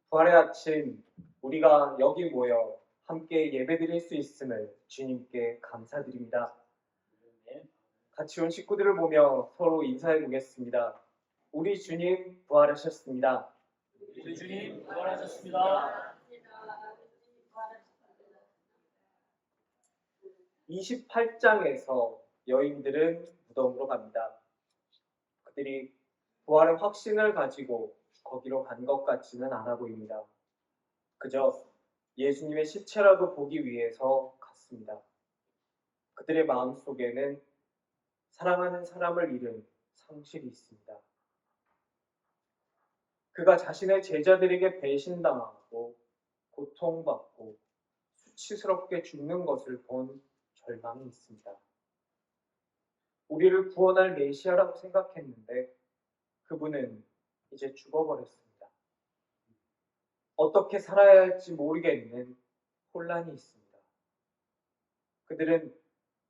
부활의 아침 우리가 여기 모여 함께 예배드릴 수 있음을 주님께 감사드립니다. 같이 온 식구들을 보며 서로 인사해 보겠습니다. 우리 주님 부활하셨습니다. 우리 주님 부활하셨습니다. 28장에서 여인들은 무덤으로 갑니다. 그들이 부활의 확신을 가지고 거기로 간 것 같지는 않아 보입니다. 그저 예수님의 시체라도 보기 위해서 갔습니다. 그들의 마음속에는 사랑하는 사람을 잃은 상실이 있습니다. 그가 자신의 제자들에게 배신당하고 고통받고 수치스럽게 죽는 것을 본 절망이 있습니다. 우리를 구원할 메시아라고 생각했는데 그분은 이제 죽어버렸습니다. 어떻게 살아야 할지 모르겠는 혼란이 있습니다. 그들은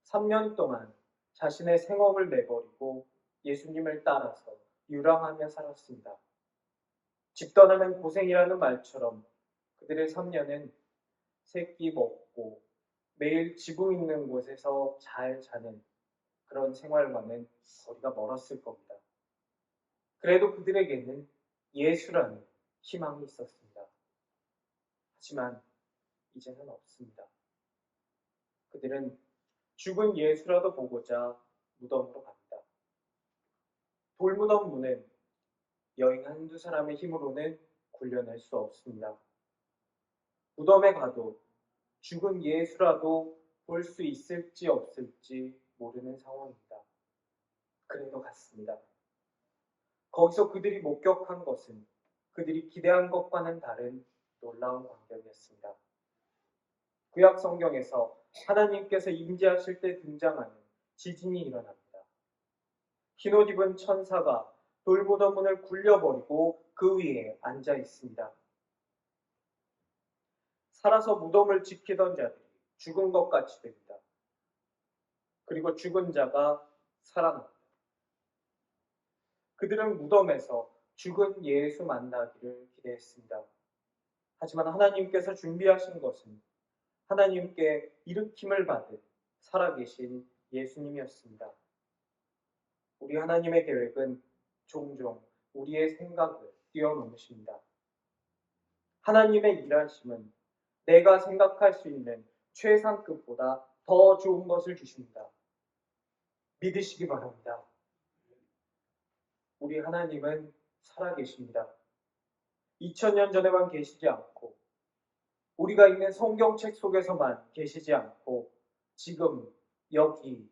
3년 동안 자신의 생업을 내버리고 예수님을 따라서 유랑하며 살았습니다. 집 떠나면 고생이라는 말처럼 그들의 3년은 새끼 먹고 매일 지붕 있는 곳에서 잘 자는 그런 생활과는 거리가 멀었을 겁니다. 그래도 그들에게는 예수라는 희망이 있었습니다. 하지만 이제는 없습니다. 그들은 죽은 예수라도 보고자 무덤으로 갑니다. 돌무덤 문은 여인 한두 사람의 힘으로는 굴려낼 수 없습니다. 무덤에 가도 죽은 예수라도 볼 수 있을지 없을지 모르는 상황입니다. 그래도 갔습니다. 거기서 그들이 목격한 것은 그들이 기대한 것과는 다른 놀라운 광경이었습니다. 구약 성경에서 하나님께서 임재하실 때 등장하는 지진이 일어납니다. 흰옷 입은 천사가 돌무덤 문을 굴려버리고 그 위에 앉아 있습니다. 살아서 무덤을 지키던 자들이 죽은 것 같이 됩니다. 그리고 죽은 자가 살아납니다. 그들은 무덤에서 죽은 예수 만나기를 기대했습니다. 하지만 하나님께서 준비하신 것은 하나님께 일으킴을 받은 살아계신 예수님이었습니다. 우리 하나님의 계획은 종종 우리의 생각을 뛰어넘으십니다. 하나님의 일하심은 내가 생각할 수 있는 최상급보다 더 좋은 것을 주십니다. 믿으시기 바랍니다. 우리 하나님은 살아계십니다. 2000년 전에만 계시지 않고 우리가 읽는 성경책 속에서만 계시지 않고 지금 여기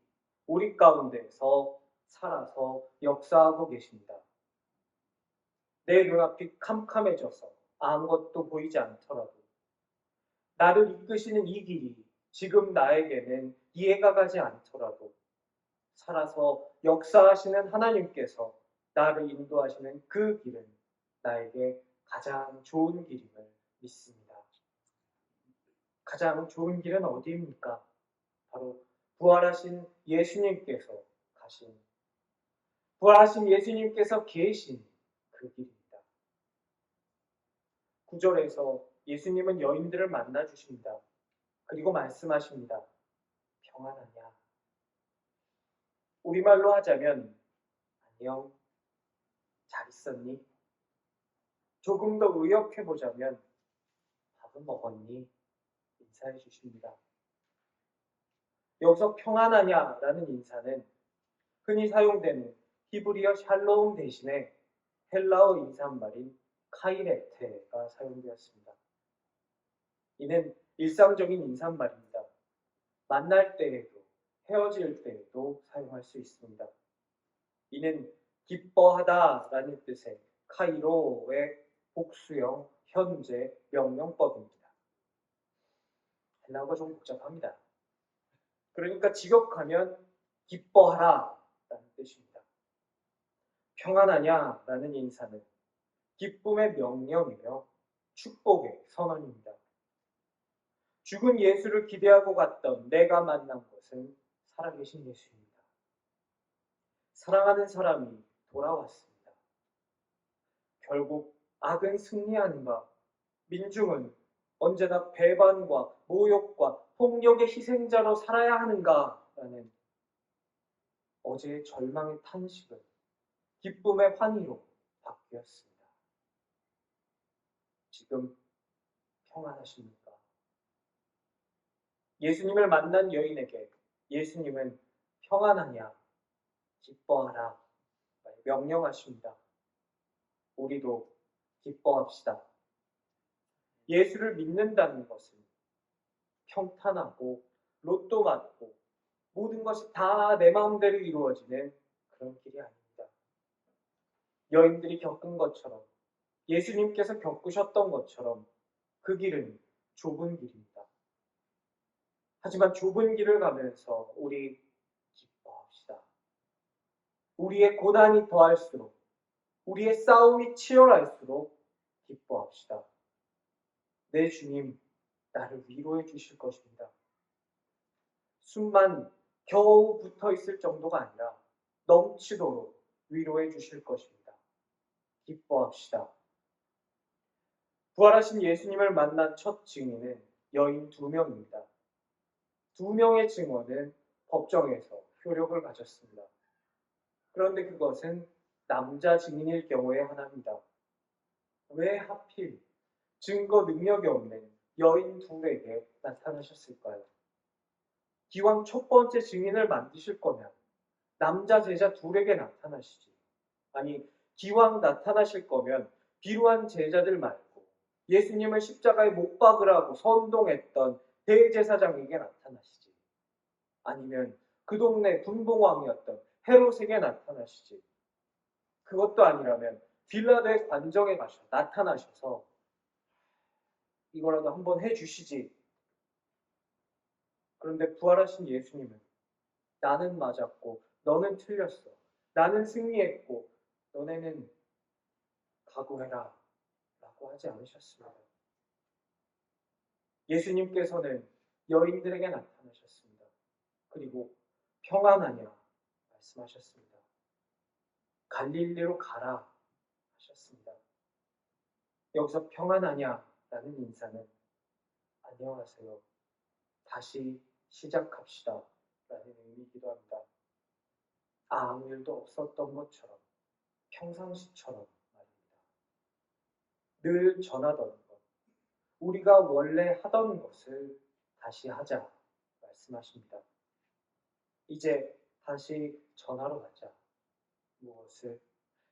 우리 가운데서 살아서 역사하고 계십니다. 내 눈앞이 캄캄해져서 아무것도 보이지 않더라도 나를 이끄시는 이 길이 지금 나에게는 이해가 가지 않더라도 살아서 역사하시는 하나님께서 나를 인도하시는 그 길은 나에게 가장 좋은 길임을 믿습니다. 가장 좋은 길은 어디입니까? 바로 부활하신 예수님께서 가신, 부활하신 예수님께서 계신 그 길입니다. 9절에서 예수님은 여인들을 만나 주십니다. 그리고 말씀하십니다. 평안하냐? 우리말로 하자면 안녕, 잘 있었니? 조금 더 의역해보자면 밥은 먹었니? 인사해 주십니다. 여기서 평안하냐라는 인사는 흔히 사용되는 히브리어 샬롬 대신에 헬라어 인사말인 카이레테가 사용되었습니다. 이는 일상적인 인사말입니다. 만날 때에도 헤어질 때에도 사용할 수 있습니다. 이는 기뻐하다라는 뜻의 카이로의 복수형 현재 명령법입니다. 헬라어가 좀 복잡합니다. 그러니까 직역하면 기뻐하라 라는 뜻입니다. 평안하냐 라는 인사는 기쁨의 명령이며 축복의 선언입니다. 죽은 예수를 기대하고 갔던 내가 만난 것은 살아계신 예수입니다. 사랑하는 사람이 돌아왔습니다. 결국 악은 승리하는가 민중은 언제나 배반과 모욕과 폭력의 희생자로 살아야 하는가라는 어제의 절망의 탄식은 기쁨의 환희로 바뀌었습니다. 지금 평안하십니까? 예수님을 만난 여인에게 예수님은 평안하냐, 기뻐하라 명령하십니다. 우리도 기뻐합시다. 예수를 믿는다는 것은 평탄하고 로또 맞고 모든 것이 다 내 마음대로 이루어지는 그런 길이 아닙니다. 여인들이 겪은 것처럼 예수님께서 겪으셨던 것처럼 그 길은 좁은 길입니다. 하지만 좁은 길을 가면서 우리 기뻐합시다. 우리의 고난이 더할수록 우리의 싸움이 치열할수록 기뻐합시다. 내 주님 나를 위로해 주실 것입니다. 숨만 겨우 붙어 있을 정도가 아니라 넘치도록 위로해 주실 것입니다. 기뻐합시다. 부활하신 예수님을 만난 첫 증인은 여인 2명입니다. 2명의 증언은 법정에서 효력을 가졌습니다. 그런데 그것은 남자 증인일 경우에 하나입니다. 왜 하필 증거 능력이 없는 여인 둘에게 나타나셨을까요? 기왕 첫 번째 증인을 만드실 거면 남자 제자 둘에게 나타나시지. 아니, 기왕 나타나실 거면 비루한 제자들 말고 예수님을 십자가에 못 박으라고 선동했던 대제사장에게 나타나시지. 아니면 그 동네 분봉왕이었던 헤롯에게 나타나시지. 그것도 아니라면 빌라도의 관정에 가셔 나타나셔서 이거라도 한번 해주시지. 그런데 부활하신 예수님은 나는 맞았고 너는 틀렸어. 나는 승리했고 너네는 각오해라 라고 하지 않으셨습니다. 예수님께서는 여인들에게 나타나셨습니다. 그리고 평안하냐 말씀하셨습니다. 갈릴리로 가라 하셨습니다. 여기서 평안하냐라는 인사는 안녕하세요. 다시 시작합시다 라는 의미이기도 합니다. 아무 일도 없었던 것처럼 평상시처럼 말입니다. 늘 전하던 것, 우리가 원래 하던 것을 다시 하자 말씀하십니다. 이제 다시 전하러 가자. 무엇을?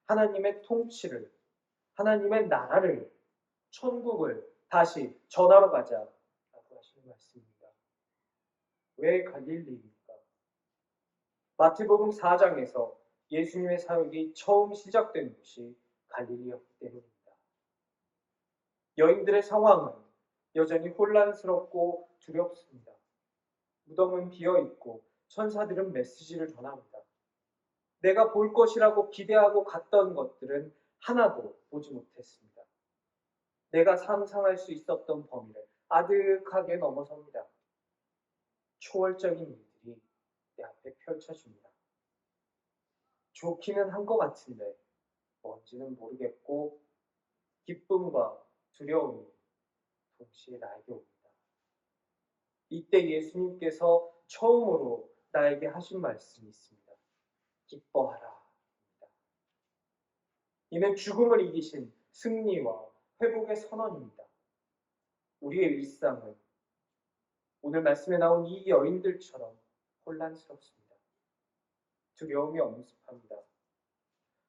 하나님의 통치를, 하나님의 나라를, 천국을 다시 전하러 가자라고 하시는 말씀입니다. 왜 갈릴리입니까? 마태복음 4장에서 예수님의 사역이 처음 시작된 곳이 갈릴리였기 때문입니다. 여인들의 상황은 여전히 혼란스럽고 두렵습니다. 무덤은 비어있고 천사들은 메시지를 전합니다. 내가 볼 것이라고 기대하고 갔던 것들은 하나도 보지 못했습니다. 내가 상상할 수 있었던 범위를 아득하게 넘어섭니다. 초월적인 일들이 내 앞에 펼쳐집니다. 좋기는 한 것 같은데 뭔지는 모르겠고 기쁨과 두려움이 동시에 나에게 옵니다. 이때 예수님께서 처음으로 나에게 하신 말씀이 있습니다. 기뻐하라. 이는 죽음을 이기신 승리와 회복의 선언입니다. 우리의 일상은 오늘 말씀에 나온 이 여인들처럼 혼란스럽습니다. 두려움이 엄습합니다.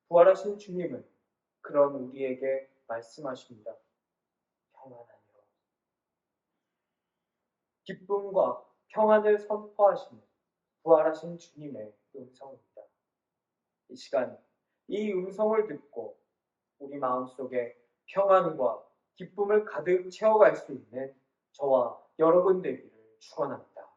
부활하신 주님은 그런 우리에게 말씀하십니다. 평안하여. 기쁨과 평안을 선포하시는 부활하신 주님의 음성입니다. 이 시간 이 음성을 듣고 우리 마음속에 평안과 기쁨을 가득 채워갈 수 있는 저와 여러분 되기를 축원합니다.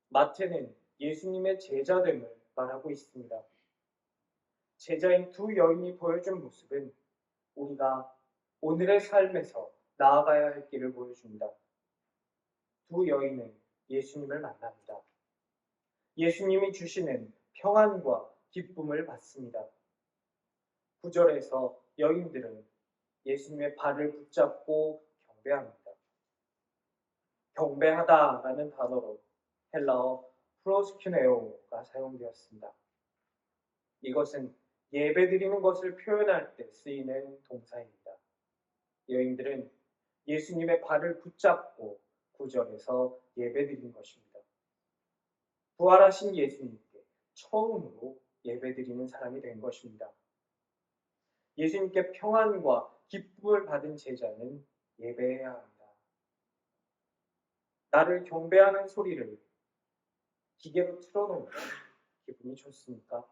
마태는 예수님의 제자됨을 말하고 있습니다. 제자인 2 여인이 보여준 모습은 우리가 오늘의 삶에서 나아가야 할 길을 보여줍니다. 2 여인은 예수님을 만납니다. 예수님이 주시는 평안과 기쁨을 받습니다. 9절에서 여인들은 예수님의 발을 붙잡고 경배합니다. 경배하다라는 단어로 헬라어 프로스큐네오가 사용되었습니다. 이것은 예배드리는 것을 표현할 때 쓰이는 동사입니다. 여인들은 예수님의 발을 붙잡고 구절에서 예배드린 것입니다. 부활하신 예수님께 처음으로 예배드리는 사람이 된 것입니다. 예수님께 평안과 기쁨을 받은 제자는 예배해야 합니다. 나를 경배하는 소리를 기계로 틀어놓으면 기분이 좋습니까?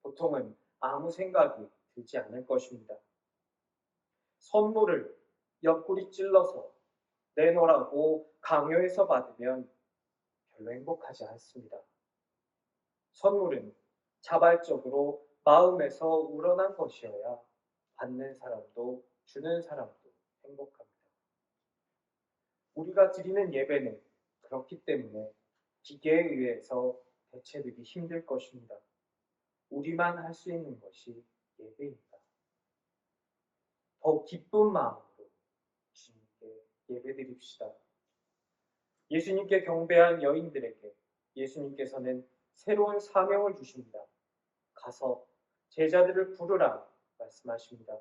보통은 아무 생각이 들지 않을 것입니다. 선물을 옆구리 찔러서 내놓으라고 강요해서 받으면 별로 행복하지 않습니다. 선물은 자발적으로 마음에서 우러난 것이어야 받는 사람도 주는 사람도 행복합니다. 우리가 드리는 예배는 그렇기 때문에 기계에 의해서 대체되기 힘들 것입니다. 우리만 할 수 있는 것이 예배입니다. 더 기쁜 마음으로 주님께 예배드립시다. 예수님께 경배한 여인들에게 예수님께서는 새로운 사명을 주십니다. 가서 제자들을 부르라 말씀하십니다.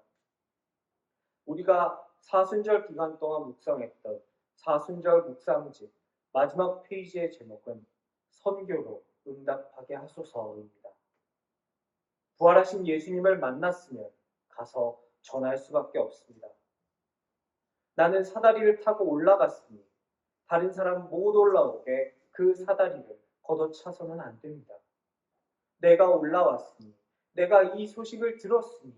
우리가 사순절 기간 동안 묵상했던 사순절 묵상집 마지막 페이지의 제목은 선교로 응답하게 하소서입니다. 부활하신 예수님을 만났으면 가서 전할 수밖에 없습니다. 나는 사다리를 타고 올라갔으니 다른 사람 못 올라오게 그 사다리를 걷어차서는 안 됩니다. 내가 올라왔으니, 내가 이 소식을 들었으니,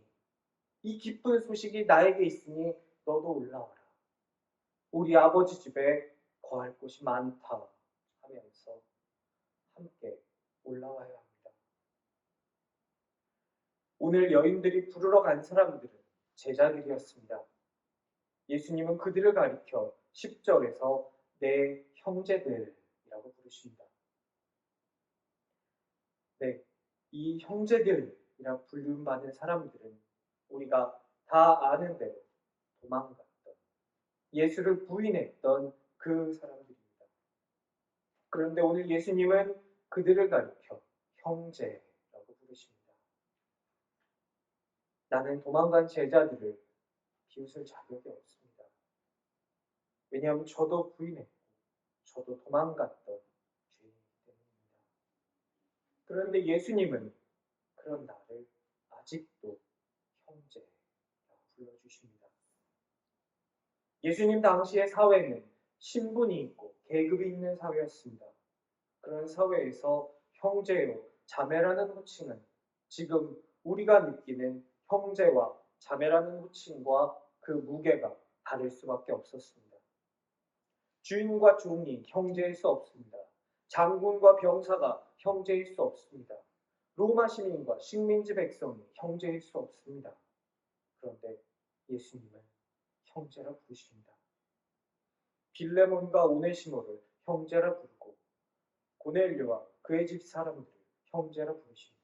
이 기쁜 소식이 나에게 있으니 너도 올라와라. 우리 아버지 집에 거할 곳이 많다 하면서 함께 올라와야 합니다. 오늘 여인들이 부르러 간 사람들은 제자들이었습니다. 예수님은 그들을 가리켜 10절에서 내 형제들이라고 부르십니다. 네, 이 형제들이라 불림받은 사람들은 우리가 다 아는 대로 도망갔던, 예수를 부인했던 그 사람들입니다. 그런데 오늘 예수님은 그들을 가리켜 형제라고 부르십니다. 나는 도망간 제자들을 비웃을 자격이 없습니다. 왜냐하면 저도 부인했고 저도 도망갔던 죄인이기 때문입니다. 그런데 예수님은 그런 나를 아직도 형제라고 불러주십니다. 예수님 당시의 사회는 신분이 있고 계급이 있는 사회였습니다. 그런 사회에서 형제요, 자매라는 호칭은 지금 우리가 느끼는 형제와 자매라는 호칭과 그 무게가 다를 수밖에 없었습니다. 주인과 종이 형제일 수 없습니다. 장군과 병사가 형제일 수 없습니다. 로마 시민과 식민지 백성이 형제일 수 없습니다. 그런데 예수님은 형제라 부르십니다. 빌레몬과 오네시모를 형제라 부르고 고넬료와 그의 집 사람들을 형제라 부르십니다.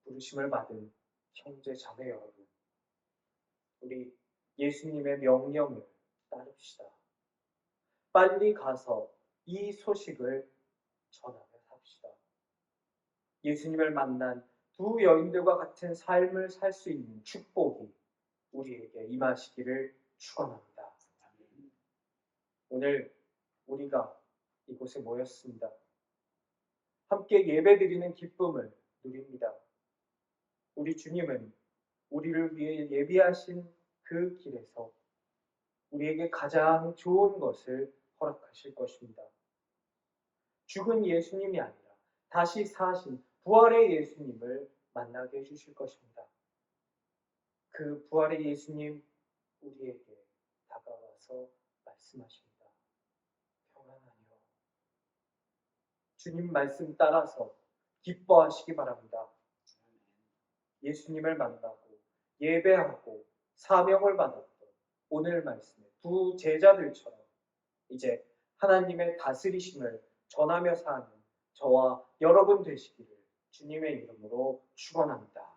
부르심을 받은 형제 자매 여러분, 우리 예수님의 명령을 따릅시다. 빨리 가서 이 소식을 전하며 삽시다. 예수님을 만난 두 여인들과 같은 삶을 살 수 있는 축복이 우리에게 임하시기를 축원합니다. 오늘 우리가 이곳에 모였습니다. 함께 예배드리는 기쁨을 누립니다. 우리 주님은 우리를 위해 예비하신 그 길에서 우리에게 가장 좋은 것을 허락하실 것입니다. 죽은 예수님이 아니라 다시 사신 부활의 예수님을 만나게 해주실 것입니다. 그 부활의 예수님 우리에게 다가와서 말씀하십니다. 평안하여. 주님 말씀 따라서 기뻐하시기 바랍니다. 예수님을 만나고 예배하고 사명을 받았던 오늘 말씀의 두 제자들처럼 이제 하나님의 다스리심을 전하며 사는 저와 여러분 되시기를 주님의 이름으로 축원합니다.